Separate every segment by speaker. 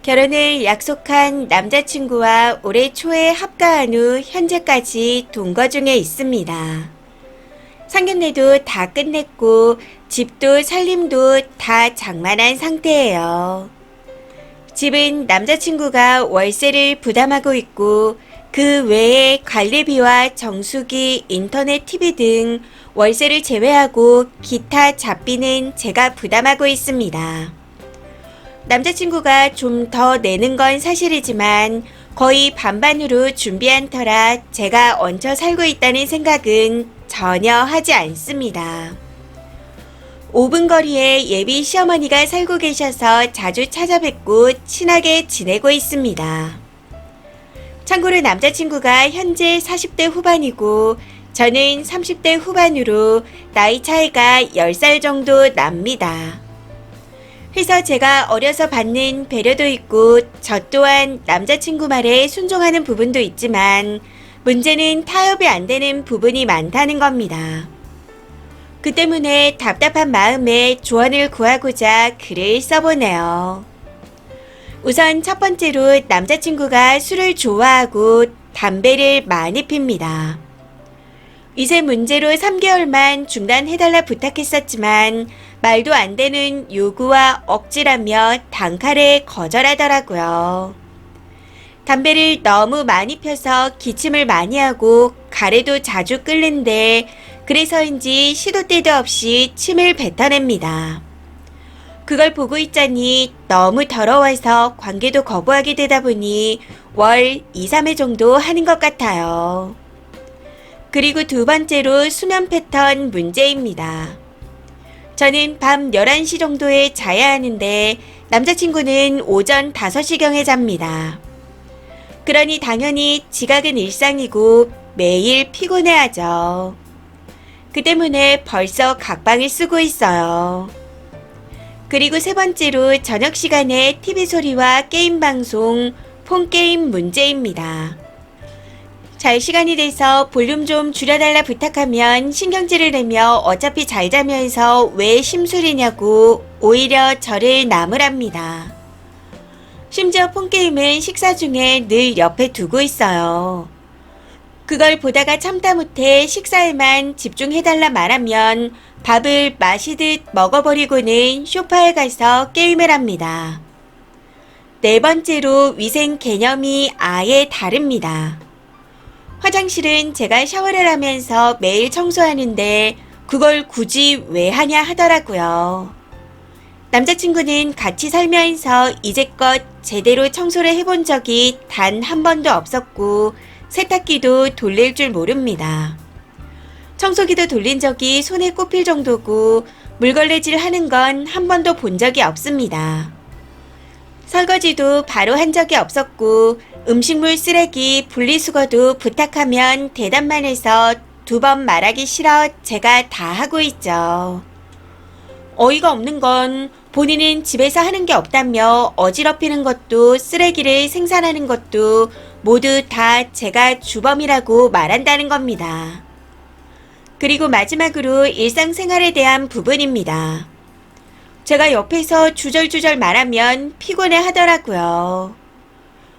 Speaker 1: 결혼을 약속한 남자친구와 올해 초에 합가한 후 현재까지 동거 중에 있습니다. 상견례도 다 끝냈고 집도 살림도 다 장만한 상태예요. 집은 남자친구가 월세를 부담하고 있고 그 외에 관리비와 정수기, 인터넷 TV 등 월세를 제외하고 기타 잡비는 제가 부담하고 있습니다. 남자친구가 좀 더 내는 건 사실이지만 거의 반반으로 준비한 터라 제가 얹혀 살고 있다는 생각은 전혀 하지 않습니다. 5분 거리에 예비 시어머니가 살고 계셔서 자주 찾아뵙고 친하게 지내고 있습니다. 참고로 남자친구가 현재 40대 후반이고 저는 30대 후반으로 나이 차이가 10살 정도 납니다. 그래서 제가 어려서 받는 배려도 있고 저 또한 남자친구 말에 순종하는 부분도 있지만 문제는 타협이 안 되는 부분이 많다는 겁니다. 그 때문에 답답한 마음에 조언을 구하고자 글을 써보네요. 우선 첫 번째로 남자친구가 술을 좋아하고 담배를 많이 핍니다. 이세 문제로 3개월만 중단해달라 부탁했었지만 말도 안 되는 요구와 억지라며 단칼에 거절하더라고요. 담배를 너무 많이 펴서 기침을 많이 하고 가래도 자주 끓는데 그래서인지 시도 때도 없이 침을 뱉어냅니다. 그걸 보고 있자니 너무 더러워서 관계도 거부하게 되다 보니 월 2, 3회 정도 하는 것 같아요. 그리고 두 번째로 수면 패턴 문제입니다. 저는 밤 11시 정도에 자야 하는데 남자친구는 오전 5시경에 잡니다. 그러니 당연히 지각은 일상이고 매일 피곤해하죠. 그 때문에 벌써 각방을 쓰고 있어요. 그리고 세 번째로 저녁 시간에 TV 소리와 게임 방송, 폰게임 문제입니다. 잘 시간이 돼서 볼륨 좀 줄여달라 부탁하면 신경질을 내며 어차피 잘 자면서 왜 심술이냐고 오히려 저를 나무랍니다. 심지어 폰게임은 식사 중에 늘 옆에 두고 있어요. 그걸 보다가 참다 못해 식사에만 집중해달라 말하면 밥을 마시듯 먹어버리고는 소파에 가서 게임을 합니다. 네 번째로 위생 개념이 아예 다릅니다. 화장실은 제가 샤워를 하면서 매일 청소하는데 그걸 굳이 왜 하냐 하더라고요. 남자친구는 같이 살면서 이제껏 제대로 청소를 해본 적이 단 한 번도 없었고 세탁기도 돌릴 줄 모릅니다. 청소기도 돌린 적이 손에 꼽힐 정도고 물걸레질 하는 건 한 번도 본 적이 없습니다. 설거지도 바로 한 적이 없었고 음식물 쓰레기 분리수거도 부탁하면 대답만 해서 2번 말하기 싫어 제가 다 하고 있죠. 어이가 없는 건 본인은 집에서 하는 게 없다며 어지럽히는 것도 쓰레기를 생산하는 것도 모두 다 제가 주범이라고 말한다는 겁니다. 그리고 마지막으로 일상생활에 대한 부분입니다. 제가 옆에서 주절주절 말하면 피곤해 하더라고요.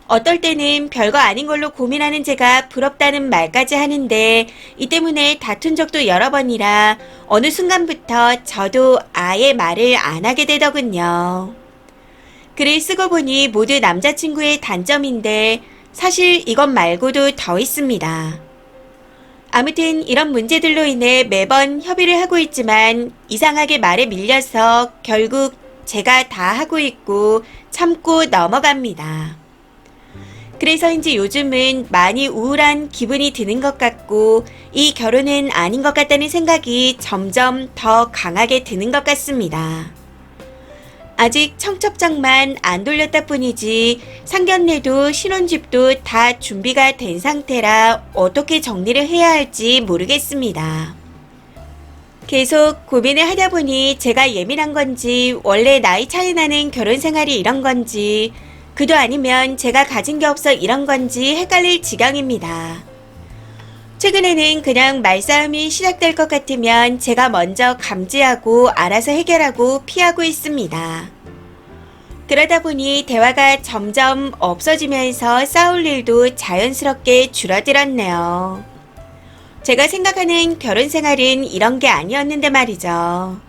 Speaker 1: 어떨 때는 별거 아닌 걸로 고민하는 제가 부럽다는 말까지 하는데 이 때문에 다툰 적도 여러 번이라 어느 순간부터 저도 아예 말을 안 하게 되더군요. 글을 쓰고 보니 모두 남자친구의 단점인데 사실 이것 말고도 더 있습니다. 아무튼 이런 문제들로 인해 매번 협의를 하고 있지만 이상하게 말에 밀려서 결국 제가 다 하고 있고 참고 넘어갑니다. 그래서인지 요즘은 많이 우울한 기분이 드는 것 같고 이 결혼은 아닌 것 같다는 생각이 점점 더 강하게 드는 것 같습니다. 아직 청첩장만 안 돌렸다 뿐이지 상견례도 신혼집도 다 준비가 된 상태라 어떻게 정리를 해야 할지 모르겠습니다. 계속 고민을 하다 보니 제가 예민한 건지 원래 나이 차이 나는 결혼 생활이 이런 건지 그도 아니면 제가 가진 게 없어 이런 건지 헷갈릴 지경입니다. 최근에는 그냥 말싸움이 시작될 것 같으면 제가 먼저 감지하고 알아서 해결하고 피하고 있습니다. 그러다 보니 대화가 점점 없어지면서 싸울 일도 자연스럽게 줄어들었네요. 제가 생각하는 결혼 생활은 이런 게 아니었는데 말이죠.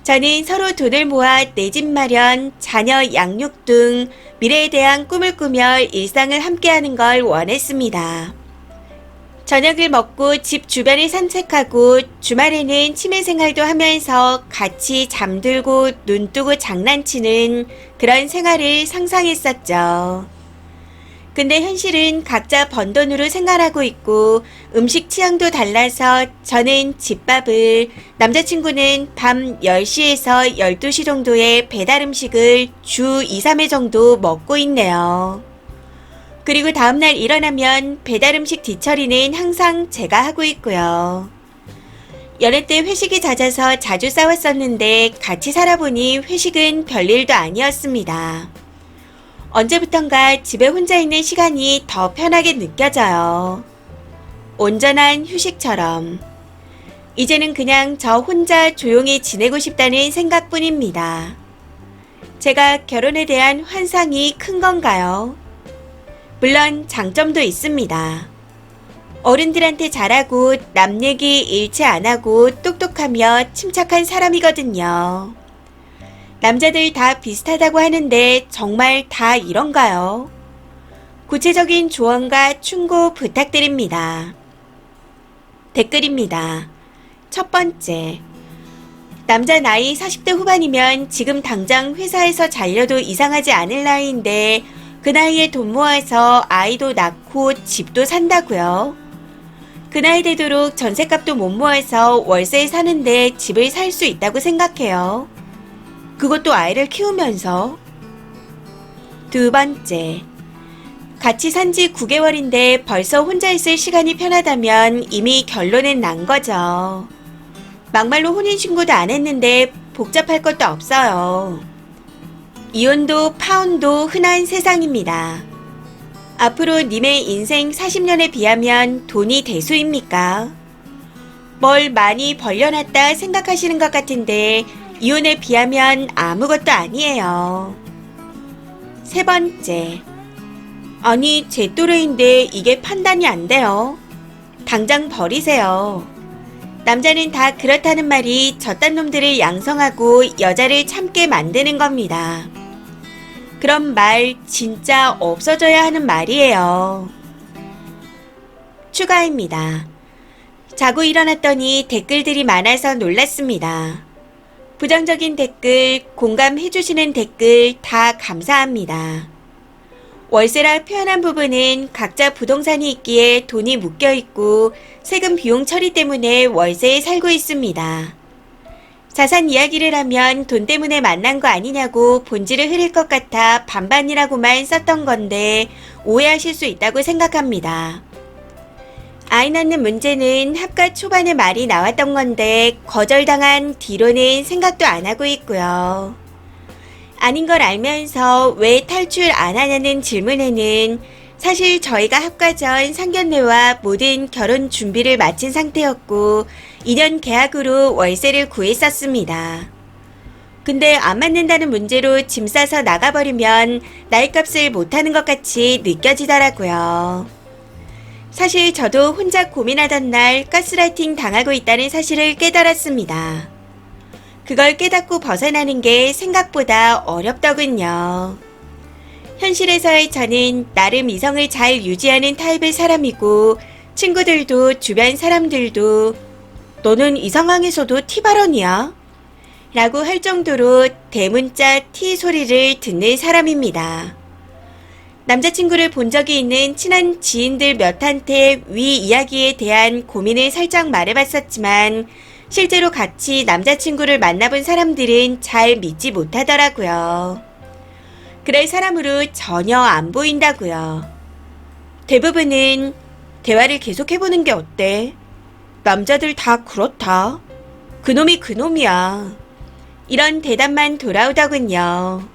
Speaker 1: 저는 서로 돈을 모아 내 집 마련, 자녀 양육 등 미래에 대한 꿈을 꾸며 일상을 함께하는 걸 원했습니다. 저녁을 먹고 집 주변을 산책하고 주말에는 취미 생활도 하면서 같이 잠들고 눈 뜨고 장난치는 그런 생활을 상상했었죠. 근데 현실은 각자 번 돈으로 생활하고 있고 음식 취향도 달라서 저는 집밥을, 남자친구는 밤 10시에서 12시 정도에 배달 음식을 주 2, 3회 정도 먹고 있네요. 그리고 다음날 일어나면 배달 음식 뒤처리는 항상 제가 하고 있고요. 연애 때 회식이 잦아서 자주 싸웠었는데 같이 살아보니 회식은 별일도 아니었습니다. 언제부턴가 집에 혼자 있는 시간이 더 편하게 느껴져요. 온전한 휴식처럼. 이제는 그냥 저 혼자 조용히 지내고 싶다는 생각뿐입니다. 제가 결혼에 대한 환상이 큰 건가요? 물론 장점도 있습니다. 어른들한테 잘하고 남 얘기 일체 안 하고 똑똑하며 침착한 사람이거든요. 남자들 다 비슷하다고 하는데 정말 다 이런가요? 구체적인 조언과 충고 부탁드립니다. 댓글입니다. 첫 번째. 남자 나이 40대 후반이면 지금 당장 회사에서 잘려도 이상하지 않을 나이인데 그 나이에 돈 모아서 아이도 낳고 집도 산다고요? 그 나이 되도록 전셋값도 못 모아서 월세에 사는데 집을 살 수 있다고 생각해요. 그것도 아이를 키우면서. 두 번째. 같이 산 지 9개월인데 벌써 혼자 있을 시간이 편하다면 이미 결론은 난 거죠. 막말로 혼인신고도 안 했는데 복잡할 것도 없어요. 이혼도 파혼도 흔한 세상입니다. 앞으로 님의 인생 40년에 비하면 돈이 대수입니까? 뭘 많이 벌려놨다 생각하시는 것 같은데 이혼에 비하면 아무것도 아니에요. 세 번째. 아니, 제 또래인데 이게 판단이 안 돼요. 당장 버리세요. 남자는 다 그렇다는 말이 저딴 놈들을 양성하고 여자를 참게 만드는 겁니다. 그런 말 진짜 없어져야 하는 말이에요. 추가입니다. 자고 일어났더니 댓글들이 많아서 놀랐습니다. 부정적인 댓글, 공감해주시는 댓글 다 감사합니다. 월세라 표현한 부분은 각자 부동산이 있기에 돈이 묶여있고 세금 비용 처리 때문에 월세에 살고 있습니다. 자산 이야기를 하면 돈 때문에 만난 거 아니냐고 본질을 흐릴 것 같아 반반이라고만 썼던 건데 오해하실 수 있다고 생각합니다. 아이 낳는 문제는 합가 초반에 말이 나왔던 건데 거절당한 뒤로는 생각도 안 하고 있고요. 아닌 걸 알면서 왜 탈출 안 하냐는 질문에는 사실 저희가 합가 전 상견례와 모든 결혼 준비를 마친 상태였고 2년 계약으로 월세를 구했었습니다. 근데 안 맞는다는 문제로 짐 싸서 나가버리면 나이값을 못하는 것 같이 느껴지더라고요. 사실 저도 혼자 고민하던 날 가스라이팅 당하고 있다는 사실을 깨달았습니다. 그걸 깨닫고 벗어나는 게 생각보다 어렵더군요. 현실에서의 저는 나름 이성을 잘 유지하는 타입의 사람이고 친구들도 주변 사람들도 너는 이 상황에서도 티 발언이야? 라고 할 정도로 대문자 티 소리를 듣는 사람입니다. 남자친구를 본 적이 있는 친한 지인들 몇한테 위 이야기에 대한 고민을 살짝 말해봤었지만 실제로 같이 남자친구를 만나본 사람들은 잘 믿지 못하더라고요. 그럴 사람으로 전혀 안 보인다고요. 대부분은 대화를 계속해보는 게 어때? 남자들 다 그렇다. 그놈이 그놈이야. 이런 대답만 돌아오더군요.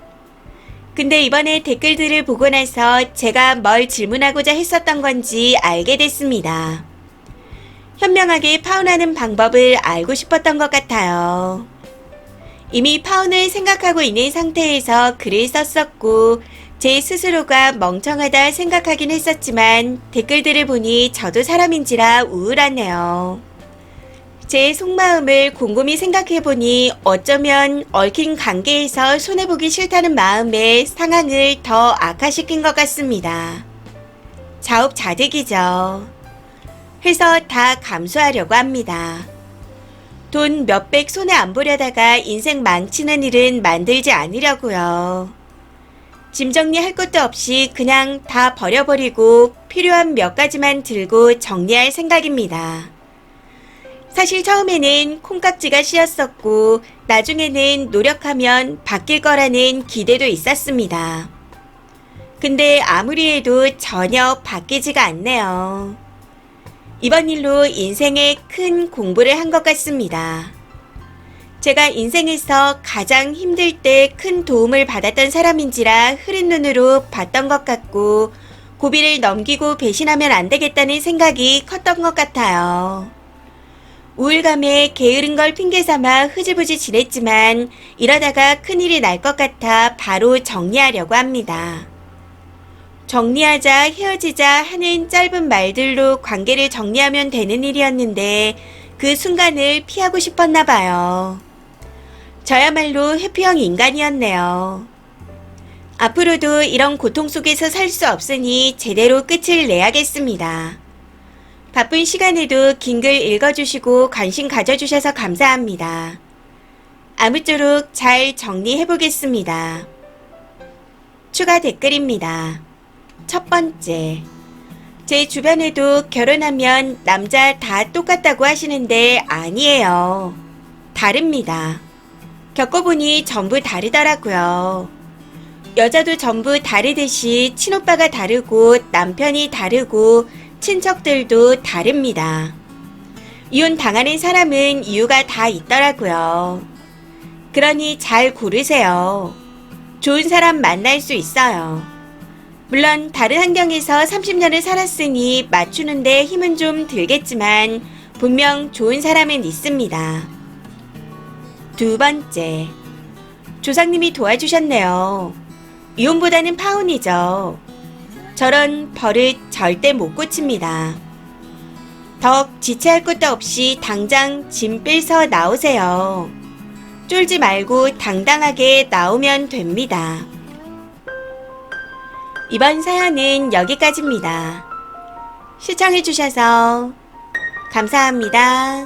Speaker 1: 근데 이번에 댓글들을 보고 나서 제가 뭘 질문하고자 했었던 건지 알게 됐습니다. 현명하게 파혼하는 방법을 알고 싶었던 것 같아요. 이미 파혼을 생각하고 있는 상태에서 글을 썼었고, 제 스스로가 멍청하다 생각하긴 했었지만 댓글들을 보니 저도 사람인지라 우울하네요. 제 속마음을 곰곰이 생각해보니 어쩌면 얽힌 관계에서 손해보기 싫다는 마음에 상황을 더 악화시킨 것 같습니다. 자업자득이죠. 해서 다 감수하려고 합니다. 돈 몇백 손에 안 보려다가 인생 망치는 일은 만들지 않으려고요. 짐 정리할 것도 없이 그냥 다 버려버리고 필요한 몇 가지만 들고 정리할 생각입니다. 사실 처음에는 콩깍지가 씌었었고 나중에는 노력하면 바뀔 거라는 기대도 있었습니다. 근데 아무리 해도 전혀 바뀌지가 않네요. 이번 일로 인생에 큰 공부를 한 것 같습니다. 제가 인생에서 가장 힘들 때 큰 도움을 받았던 사람인지라 흐린 눈으로 봤던 것 같고 고비를 넘기고 배신하면 안 되겠다는 생각이 컸던 것 같아요. 우울감에 게으른 걸 핑계삼아 흐지부지 지냈지만 이러다가 큰일이 날 것 같아 바로 정리하려고 합니다. 정리하자, 헤어지자 하는 짧은 말들로 관계를 정리하면 되는 일이었는데 그 순간을 피하고 싶었나 봐요. 저야말로 회피형 인간이었네요. 앞으로도 이런 고통 속에서 살 수 없으니 제대로 끝을 내야겠습니다. 바쁜 시간에도 긴 글 읽어주시고 관심 가져주셔서 감사합니다. 아무쪼록 잘 정리해보겠습니다. 추가 댓글입니다. 첫 번째, 제 주변에도 결혼하면 남자 다 똑같다고 하시는데 아니에요. 다릅니다. 겪어보니 전부 다르더라고요. 여자도 전부 다르듯이 친오빠가 다르고 남편이 다르고 친척들도 다릅니다. 이혼 당하는 사람은 이유가 다 있더라고요. 그러니 잘 고르세요. 좋은 사람 만날 수 있어요. 물론 다른 환경에서 30년을 살았으니 맞추는데 힘은 좀 들겠지만 분명 좋은 사람은 있습니다. 두 번째, 조상님이 도와주셨네요. 이혼보다는 파혼이죠. 저런 버릇 절대 못 고칩니다. 덕 지체할 것도 없이 당장 짐 빼서 나오세요. 쫄지 말고 당당하게 나오면 됩니다. 이번 사연은 여기까지입니다. 시청해주셔서 감사합니다.